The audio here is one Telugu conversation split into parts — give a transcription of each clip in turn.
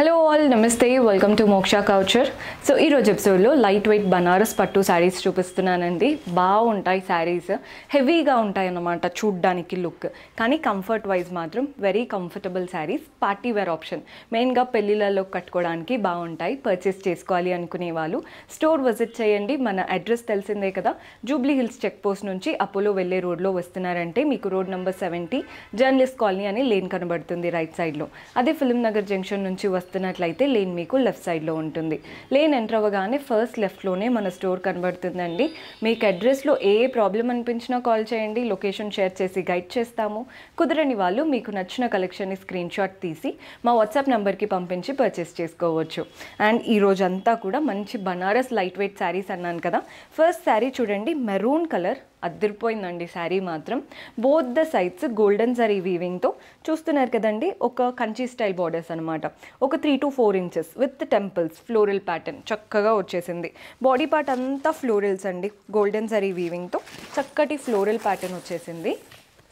హలో ఆల్ నమస్తే వెల్కమ్ టు మోక్ష కల్చర్. సో ఈరోజు ఎపిసోడ్లో లైట్ వెయిట్ బనారస్ పట్టు శారీస్ చూపిస్తున్నానండి. బాగుంటాయి శారీస్, హెవీగా ఉంటాయి అన్నమాట చూడ్డానికి లుక్, కానీ కంఫర్ట్ వైజ్ మాత్రం very comfortable saris. Party wear option, మెయిన్గా పెళ్ళిళ్ళలో కట్టుకోవడానికి బాగుంటాయి. పర్చేస్ చేసుకోవాలి అనుకునే వాళ్ళు స్టోర్ విజిట్ చేయండి. మన అడ్రస్ తెలిసిందే కదా, జూబ్లీ హిల్స్ చెక్ పోస్ట్ నుంచి అపోలో వెళ్ళే రోడ్లో వస్తున్నారంటే మీకు రోడ్ నెంబర్ 70 జర్నలిస్ట్ కాలనీ అని లేన్ కనబడుతుంది రైట్ సైడ్లో. అదే ఫిల్మ్ నగర్ జంక్షన్ నుంచి వస్తున్నట్లయితే లేన్ మీకు లెఫ్ట్ సైడ్లో ఉంటుంది. లేన్ ఎంటర్ అవ్వగానే ఫస్ట్ లెఫ్ట్లోనే మన స్టోర్ కనబడుతుందండి. మీకు అడ్రస్లో ఏ ప్రాబ్లం అనిపించినా కాల్ చేయండి, లొకేషన్ షేర్ చేసి గైడ్ చేస్తాము. కుదరని వాళ్ళు మీకు నచ్చిన కలెక్షన్ని స్క్రీన్ షాట్ తీసి మా వాట్సాప్ నెంబర్కి పంపించి పర్చేస్ చేసుకోవచ్చు. అండ్ ఈ రోజంతా కూడా మంచి బనారస్ లైట్ వెయిట్ శారీస్ అన్నాను కదా. ఫస్ట్ శారీ చూడండి, మెరూన్ కలర్, అదిరిపోయిందండి శారీ మాత్రం. Both the sides golden zari వీవింగ్తో చూస్తున్నారు కదండి. ఒక కంచి స్టైల్ బార్డర్స్ అనమాట, ఒక 3 to 4 inches with temples, floral pattern చక్కగా వచ్చేసింది. బాడీ పార్ట్ అంతా ఫ్లోరల్స్ అండి, గోల్డెన్ జరీ వీవింగ్తో చక్కటి ఫ్లోరల్ ప్యాటర్న్ వచ్చేసింది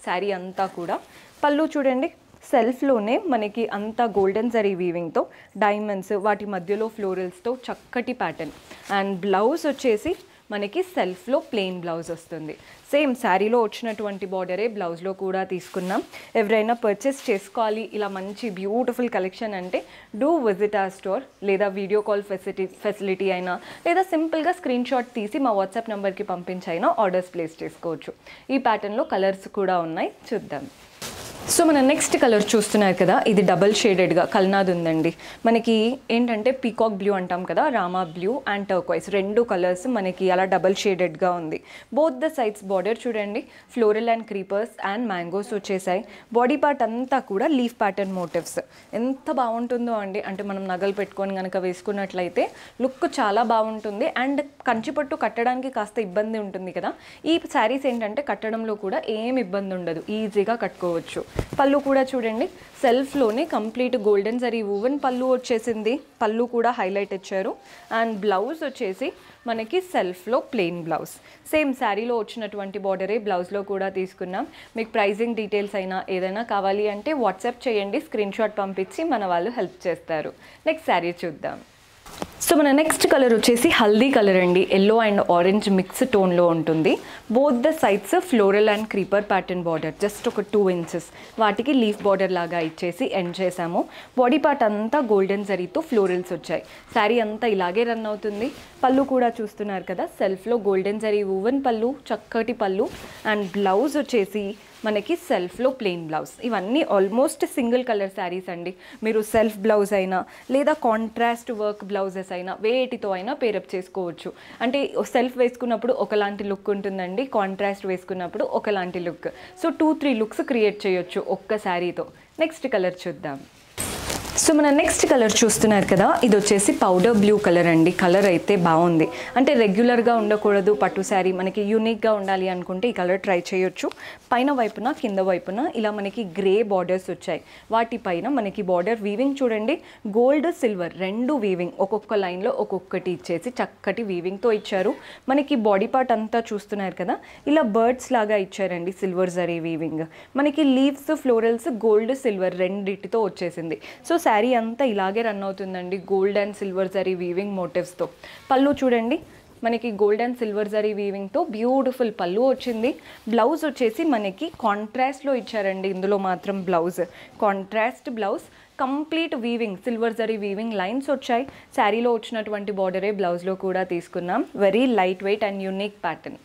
శారీ అంతా కూడా. పళ్ళు చూడండి, సెల్ఫ్లోనే మనకి అంతా గోల్డెన్ జరీ వీవింగ్తో డైమండ్స్, వాటి మధ్యలో ఫ్లోరల్స్తో చక్కటి ప్యాటర్న్. అండ్ బ్లౌజ్ వచ్చేసి మనకి సెల్ఫ్లో ప్లెయిన్ బ్లౌజ్ వస్తుంది. సేమ్ శారీలో వచ్చినటువంటి బార్డరే బ్లౌజ్లో కూడా తీసుకున్నాం. ఎవరైనా పర్చేస్ చేసుకోవాలి ఇలా మంచి బ్యూటిఫుల్ కలెక్షన్ అంటే డూ విజిట్ ఆ స్టోర్, లేదా వీడియో కాల్ ఫెసిలిటీ అయినా, లేదా సింపుల్గా స్క్రీన్ షాట్ తీసి మా వాట్సాప్ నెంబర్కి పంపించైనా ఆర్డర్స్ ప్లేస్ చేసుకోవచ్చు. ఈ ప్యాటర్న్లో కలర్స్ కూడా ఉన్నాయి, చూద్దాం. సో మన నెక్స్ట్ కలర్ చూస్తున్నారు కదా, ఇది డబల్ షేడెడ్గా కల్నాది ఉందండి. మనకి ఏంటంటే పీకాక్ బ్లూ అంటాం కదా, రామా బ్లూ అండ్ టర్క్వైస్, రెండు కలర్స్ మనకి అలా డబల్ షేడెడ్గా ఉంది. బోత్ ద సైడ్స్ బార్డర్ చూడండి, floral and creepers and mangoes వచ్చేసాయి. బాడీ పార్ట్ అంతా కూడా లీఫ్ ప్యాటర్న్ మోటివ్స్. ఎంత బాగుంటుందో అండి, అంటే మనం నగలు పెట్టుకొని కనుక వేసుకున్నట్లయితే లుక్ చాలా బాగుంటుంది. అండ్ కంచిపట్టు కట్టడానికి కాస్త ఇబ్బంది ఉంటుంది కదా, ఈ శారీస్ ఏంటంటే కట్టడంలో కూడా ఏం ఇబ్బంది ఉండదు, ఈజీగా కట్టుకోవచ్చు. పళ్ళు కూడా చూడండి, సెల్ఫ్లోనే కంప్లీట్ గోల్డెన్ జరీ వూవెన్ పళ్ళు వచ్చేసింది. పళ్ళు కూడా హైలైట్ ఇచ్చారు. అండ్ బ్లౌజ్ వచ్చేసి మనకి సెల్ఫ్లో ప్లెయిన్ బ్లౌజ్, సేమ్ శారీలో వచ్చినటువంటి బార్డరే బ్లౌజ్లో కూడా తీసుకున్నాం. మీకు ప్రైజింగ్ డీటెయిల్స్ అయినా ఏదైనా కావాలి అంటే వాట్సాప్ చేయండి, స్క్రీన్ షాట్ పంపించి మన వాళ్ళు హెల్ప్ చేస్తారు. నెక్స్ట్ శారీ చూద్దాం. సో మన నెక్స్ట్ కలర్ వచ్చేసి హల్దీ కలర్ అండి, ఎల్లో అండ్ ఆరెంజ్ మిక్స్ టోన్లో ఉంటుంది. Both the sides floral and creeper pattern border, just ఒక 2 inches వాటికి లీఫ్ బార్డర్ లాగా ఇచ్చేసి ఎండ్ చేసాము. బాడీ పార్ట్ అంతా గోల్డెన్ జరీతో ఫ్లోరల్స్ వచ్చాయి. శారీ అంతా ఇలాగే రన్ అవుతుంది. పళ్ళు కూడా చూస్తున్నారు కదా, సెల్ఫ్లో గోల్డెన్ జరీ వూవెన్ పళ్ళు, చక్కటి పళ్ళు. అండ్ బ్లౌజ్ వచ్చేసి మనకి సెల్ఫ్లో ప్లెయిన్ బ్లౌజ్. ఇవన్నీ ఆల్మోస్ట్ సింగిల్ కలర్ శారీస్ అండి. మీరు సెల్ఫ్ బ్లౌజ్ అయినా లేదా కాంట్రాస్ట్ వర్క్ బ్లౌజెస్ అయినా వేటితో అయినా పేరప్ చేసుకోవచ్చు. అంటే సెల్ఫ్ వేసుకున్నప్పుడు ఒకలాంటి లుక్ ఉంటుందండి, కాంట్రాస్ట్ వేసుకున్నప్పుడు ఒకలాంటి లుక్. సో 2-3 లుక్స్ క్రియేట్ చేయొచ్చు ఒక్క శారీతో. నెక్స్ట్ కలర్ చూద్దాం. సో మన నెక్స్ట్ కలర్ చూస్తున్నారు కదా, ఇది వచ్చేసి పౌడర్ బ్లూ కలర్ అండి. కలర్ అయితే బాగుంది, అంటే రెగ్యులర్గా ఉండకూడదు పట్టు శారీ, మనకి యూనిక్గా ఉండాలి అనుకుంటే ఈ కలర్ ట్రై చేయొచ్చు. పైన వైపున కింద వైపున ఇలా మనకి గ్రే బార్డర్స్ వచ్చాయి. వాటిపైన మనకి బార్డర్ వీవింగ్ చూడండి, గోల్డ్ సిల్వర్ రెండు వీవింగ్, ఒక్కొక్క లైన్లో ఒక్కొక్కటి ఇచ్చేసి చక్కటి వీవింగ్తో ఇచ్చారు. మనకి బాడీ పార్ట్ అంతా చూస్తున్నారు కదా, ఇలా బర్డ్స్ లాగా ఇచ్చారండి, సిల్వర్ జరీ వీవింగ్. మనకి లీవ్స్, ఫ్లోరల్స్ గోల్డ్ సిల్వర్ రెండిటితో వచ్చేసింది. సో శారీ అంతా ఇలాగే రన్ అవుతుందండి, gold and silver zari weaving మోటివ్స్తో. పళ్ళు చూడండి, మనకి గోల్డ్ అండ్ సిల్వర్ జరీ వీవింగ్తో బ్యూటిఫుల్ పళ్ళు వచ్చింది. బ్లౌజ్ వచ్చేసి మనకి కాంట్రాస్ట్లో ఇచ్చారండి, ఇందులో మాత్రం blouse contrast blouse, complete weaving, silver zari weaving lines వచ్చాయి. శారీలో వచ్చినటువంటి బార్డరే బ్లౌజ్లో కూడా తీసుకున్నాం. Very light weight and unique pattern.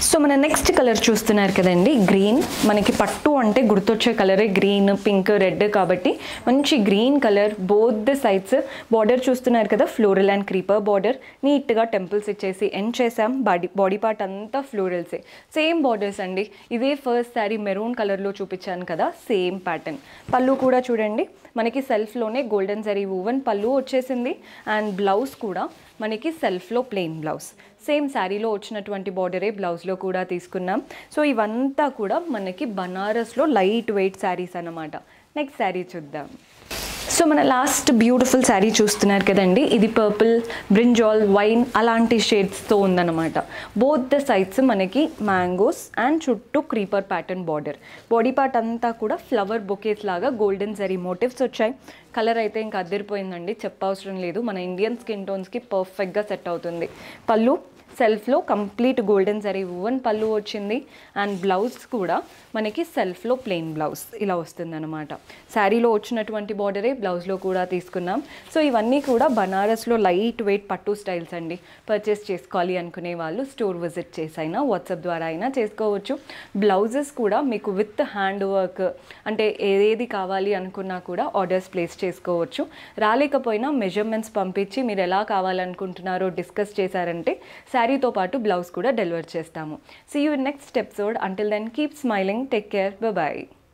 So మన నెక్స్ట్ కలర్ చూస్తున్నారు కదండి, గ్రీన్. మనకి పట్టు అంటే గుర్తొచ్చే కలరే గ్రీన్, పింక్, రెడ్, కాబట్టి మంచి green colour. Both the sides border చూస్తున్నారు కదా, ఫ్లోరల్ అండ్ క్రీపర్ బార్డర్, నీట్గా టెంపుల్స్ ఇచ్చేసి ఎండ్ చేసాం. బాడీ పార్ట్ అంతా ఫ్లోరల్సే, సేమ్ బార్డర్స్ అండి. ఇదే ఫస్ట్ శారీ మెరూన్ కలర్లో చూపించాను కదా, సేమ్ ప్యాటర్న్. పళ్ళు కూడా చూడండి, మనకి సెల్ఫ్లోనే గోల్డెన్ జరీ వూవెన్ పళ్ళు వచ్చేసింది. అండ్ బ్లౌజ్ కూడా మనకి సెల్ఫ్లో ప్లెయిన్ బ్లౌజ్, సేమ్ శారీలో వచ్చినటువంటి బార్డరే బ్లౌజ్లో కూడా తీసుకున్నాం. సో ఇవంతా కూడా మనకి బనారస్లో లైట్ వెయిట్ శారీస్ అన్నమాట. నెక్స్ట్ శారీ చూద్దాం. సో మన లాస్ట్ బ్యూటిఫుల్ శారీ చూస్తున్నారు కదండి, ఇది పర్పుల్, బ్రింజాల్, వైన్ అలాంటి షేడ్స్తో ఉందన్నమాట. బోత్ ద సైడ్స్ మనకి మ్యాంగోస్ అండ్ చుట్టూ creeper pattern border. Body part అంతా కూడా ఫ్లవర్ బొకేస్ లాగా గోల్డెన్ జరీ మోటివ్స్ వచ్చాయి. కలర్ అయితే ఇంకా అదిరిపోయిందండి, చెప్పవసరం లేదు. మన ఇండియన్ స్కిన్ టోన్స్కి పర్ఫెక్ట్గా సెట్ అవుతుంది. పళ్ళు సెల్ఫ్లో కంప్లీట్ గోల్డెన్ జరీ వువెన్ పళ్ళు వచ్చింది. అండ్ బ్లౌజ్ కూడా మనకి సెల్ఫ్లో ప్లెయిన్ బ్లౌజ్ ఇలా వస్తుందన్నమాట. శారీలో వచ్చినటువంటి బార్డరే బ్లౌజ్లో కూడా తీసుకున్నాం. సో ఇవన్నీ కూడా బనారస్లో లైట్ వెయిట్ పట్టు స్టైల్స్ అండి. పర్చేస్ చేసుకోవాలి అనుకునే వాళ్ళు స్టోర్ విజిట్ చేసైనా వాట్సాప్ ద్వారా అయినా చేసుకోవచ్చు. బ్లౌజెస్ కూడా మీకు విత్ హ్యాండ్ వర్క్ అంటే ఏది కావాలి అనుకున్నా కూడా ఆర్డర్స్ ప్లేస్ చేసుకోవచ్చు. రాలేకపోయినా మెజర్మెంట్స్ పంపించి మీరు ఎలా కావాలనుకుంటున్నారో డిస్కస్ చేశారంటే శారీతో పాటు బ్లౌజ్ కూడా డెలివర్ చేస్తాము. See you in next episode. Until then keep smiling, take care, bye bye.